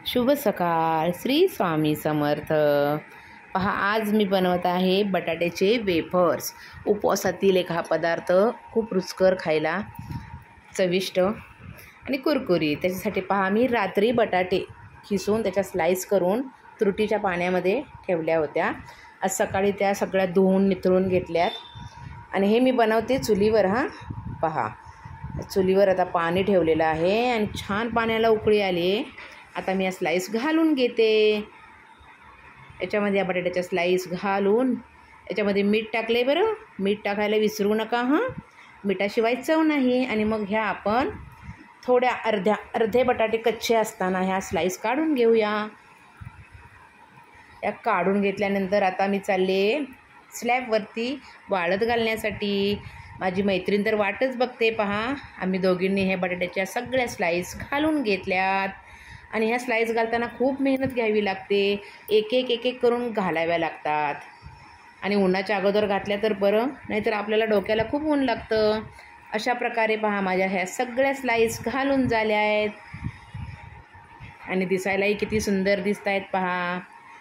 शुभ सकाळ. श्री स्वामी समर्थ. पहा, आज मी बनवत आहे बटाट्याचे वेफर्स. उपवासातील एक हा पदार्थ खूप रुचकर, खायला चविष्ट आणि कुरकुरीत. त्याच्यासाठी पहा, मी रात्री बटाटे खिसून त्याच्या स्लाईस करून तुरटीच्या पाण्यामध्ये ठेवल्या होत्या. आज सकाळी त्या सगळ्या धुवून निथळून घेतल्यात आणि हे मी बनवते चुलीवर. पहा, चुलीवर आता पाणी ठेवलेलं आहे आणि छान पाण्याला उकळी आली आहे. आता मी या स्लाईस घालून घेते. याच्यामध्ये या बटाट्याच्या स्लाईस घालून याच्यामध्ये मीठ टाकले. बरं, मीठ टाकायला विसरू नका. मिठाशिवाय चव नाही. आणि मग ह्या आपण थोड्या अर्धे बटाटे कच्चे असताना ह्या स्लाईस काढून घेऊया. या काढून घेतल्यानंतर आता मी चालले स्लॅबवरती वाळत घालण्यासाठी. माझी मैत्रीण तर वाटच बघते. पहा, आम्ही दोघींनी हे बटाट्याच्या सगळ्या स्लाईस घालून घेतल्यात आणि ह्या स्लाईस घालताना खूप मेहनत घ्यावी लागते. एक एक करून घालाव्या लागतात आणि उन्हाच्या अगोदर घातल्या तर बरं, नाहीतर आपल्याला डोक्याला खूप ऊन लागतं. अशा प्रकारे पहा, माझ्या ह्या सगळ्या स्लाईस घालून झाल्या आहेत आणि दिसायलाही किती सुंदर दिसत आहेत. पहा,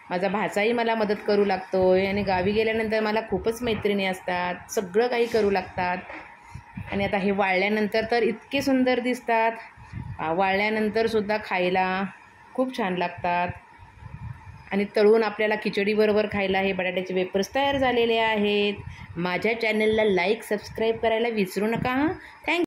माझा भाचाही मला मदत करू लागतोय आणि गावी गेल्यानंतर मला खूपच मैत्रिणी असतात, सगळं काही करू लागतात. आणि आता हे वाळल्यानंतर तर इतके सुंदर दिसतात. वाळल्यानंतरसुद्धा खायला खूप छान लागतात आणि तळून आपल्याला खिचडीबरोबर खायला हे बटाट्याचे वेफर्स तयार झालेले आहेत. माझ्या चॅनलला लाईक, सबस्क्राईब करायला विसरू नका. थँक्यू.